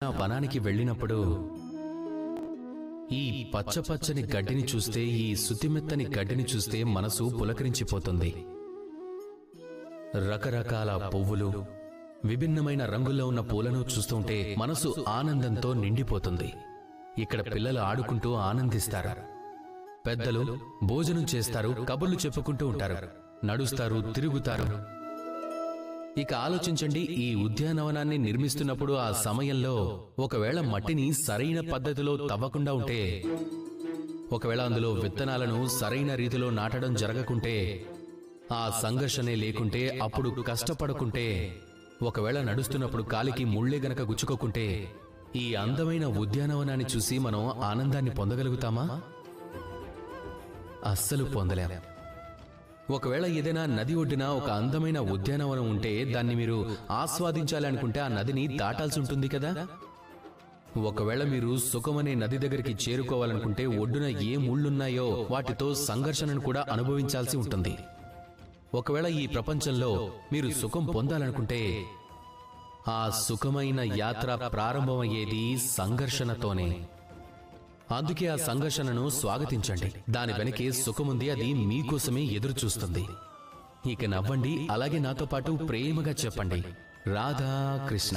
వనానికి వెళ్ళినప్పుడు ఈ పచ్చపచ్చని గడ్డిని చూస్తే, ఈ శుతిమెత్తని గడ్డిని చూస్తే మనసు పులకరించిపోతుంది. రకరకాల పువ్వులు, విభిన్నమైన రంగుల్లో ఉన్న పూలను చూస్తుంటే మనసు ఆనందంతో నిండిపోతుంది. ఇక్కడ పిల్లలు ఆడుకుంటూ ఆనందిస్తారు, పెద్దలు భోజనం చేస్తారు, కబుర్లు చెప్పుకుంటూ ఉంటారు, నడుస్తారు, తిరుగుతారు. ఇక ఆలోచించండి, ఈ ఉద్యానవనాన్ని నిర్మిస్తున్నప్పుడు ఆ సమయంలో ఒకవేళ మట్టిని సరైన పద్ధతిలో తవ్వకుండా ఉంటే, ఒకవేళ అందులో విత్తనాలను సరైన రీతిలో నాటడం జరగకుంటే, ఆ సంఘర్షణే లేకుంటే, అప్పుడు కష్టపడకుంటే, ఒకవేళ నడుస్తున్నప్పుడు కాలికి ముళ్ళే గనక గుచ్చుకోకుంటే, ఈ అందమైన ఉద్యానవనాన్ని చూసి మనం ఆనందాన్ని పొందగలుగుతామా? అస్సలు పొందలేం. ఒకవేళ ఏదైనా నది ఒడ్డున ఒక అందమైన ఉద్యానవనం ఉంటే, దాన్ని మీరు ఆస్వాదించాలి అనుకుంటే ఆ నదిని దాటాల్సి ఉంటుంది కదా. ఒకవేళ మీరు సుఖమనే నది దగ్గరికి చేరుకోవాలనుకుంటే ఒడ్డున ఏ ముళ్ళున్నాయో వాటితో సంఘర్షణను కూడా అనుభవించాల్సి ఉంటుంది. ఒకవేళ ఈ ప్రపంచంలో మీరు సుఖం పొందాలనుకుంటే, ఆ సుఖమైన యాత్ర ప్రారంభమయ్యేది సంఘర్షణతోనే. అందుకే ఆ సంఘర్షణను స్వాగతించండి. దాని వెనకే సుఖముంది, అది మీకోసమే ఎదురు చూస్తుంది. ఇక నవ్వండి, అలాగే నాతో పాటు ప్రేమగా చెప్పండి, రాధా కృష్ణ.